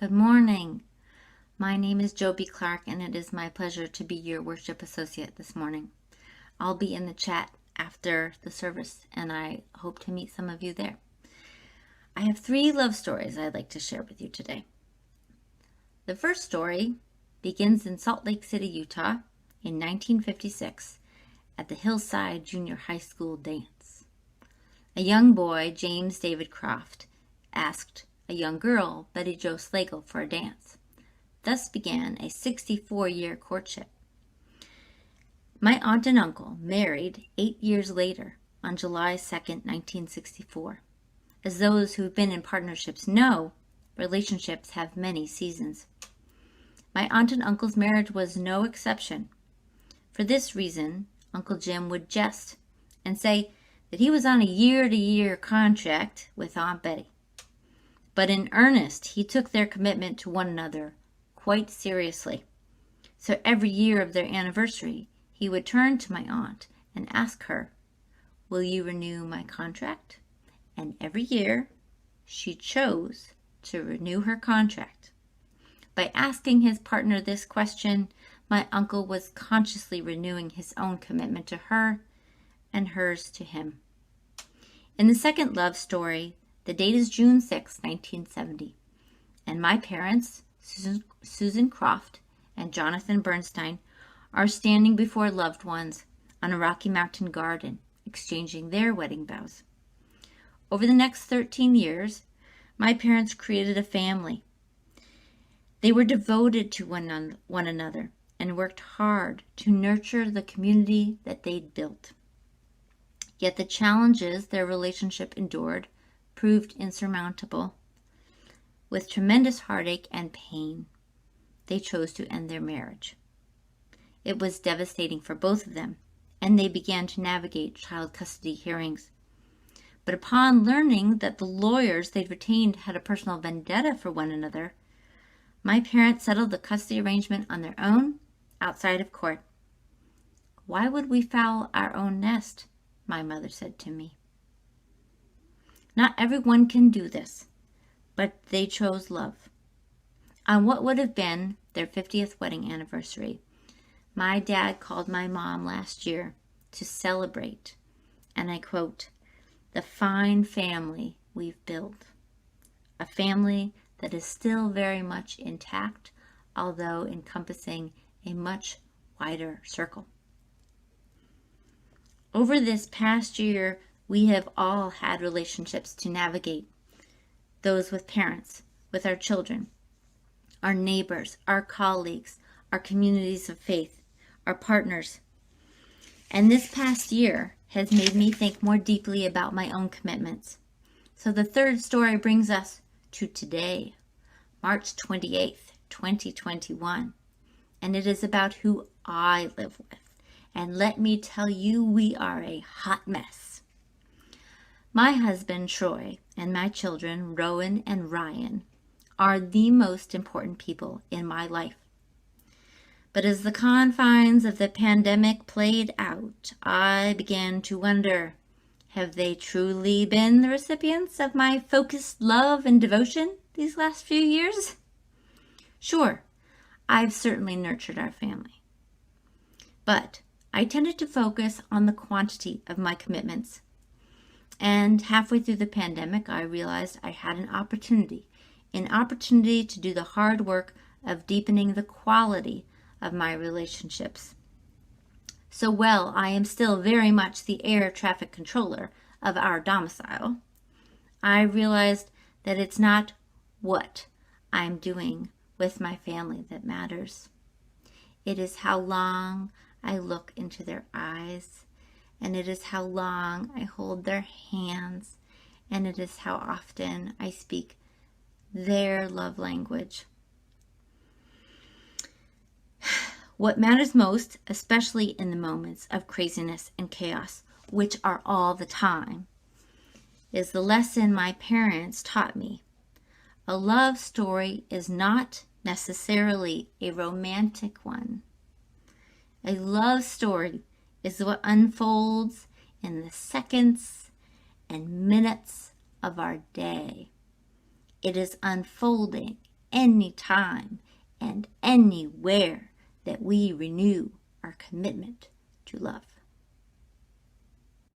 Good morning. My name is Jobey Clarke, and it is my pleasure to be your worship associate this morning. I'll be in the chat after the service, and I hope to meet some of you there. I have 3 love stories I'd like to share with you today. The first story begins in Salt Lake City, Utah in 1956 at the Hillside Junior High School dance. A young boy, James David Croft, asked a young girl, Betty Jo Slagle, for a dance. Thus began a 64-year courtship. My aunt and uncle married 8 years later on July 2nd, 1964. As those who've been in partnerships know, relationships have many seasons. My aunt and uncle's marriage was no exception. For this reason, Uncle Jim would jest and say that he was on a year-to-year contract with Aunt Betty. But in earnest, he took their commitment to one another quite seriously. So every year of their anniversary, he would turn to my aunt and ask her, "Will you renew my contract?" And every year, she chose to renew her contract. By asking his partner this question, my uncle was consciously renewing his own commitment to her and hers to him. In the second love story, the date is June 6, 1970, and my parents, Susan Croft and Jonathan Bernstein, are standing before loved ones on a Rocky Mountain garden, exchanging their wedding vows. Over the next 13 years, my parents created a family. They were devoted to one another and worked hard to nurture the community that they'd built. Yet the challenges their relationship endured proved insurmountable. With tremendous heartache and pain, they chose to end their marriage. It was devastating for both of them, and they began to navigate child custody hearings. But upon learning that the lawyers they'd retained had a personal vendetta for one another, my parents settled the custody arrangement on their own, outside of court. "Why would we foul our own nest?" my mother said to me. Not everyone can do this, but they chose love. On what would have been their 50th wedding anniversary, my dad called my mom last year to celebrate, and I quote, "the fine family we've built." A family that is still very much intact, although encompassing a much wider circle. Over this past year, we have all had relationships to navigate. Those with parents, with our children, our neighbors, our colleagues, our communities of faith, our partners. And this past year has made me think more deeply about my own commitments. So the third story brings us to today, March 28th, 2021. And it is about who I live with. And let me tell you, we are a hot mess. My husband, Troy, and my children, Rowan and Ryan, are the most important people in my life. But as the confines of the pandemic played out, I began to wonder, have they truly been the recipients of my focused love and devotion these last few years? Sure, I've certainly nurtured our family. But I tended to focus on the quantity of my commitments. And halfway through the pandemic, I realized I had an opportunity to do the hard work of deepening the quality of my relationships. So while I am still very much the air traffic controller of our domicile, I realized that it's not what I'm doing with my family that matters. It is how long I look into their eyes, and it is how long I hold their hands, and it is how often I speak their love language. What matters most, especially in the moments of craziness and chaos, which are all the time, is the lesson my parents taught me. A love story is not necessarily a romantic one. A love story is what unfolds in the seconds and minutes of our day. It is unfolding any time and anywhere that we renew our commitment to love.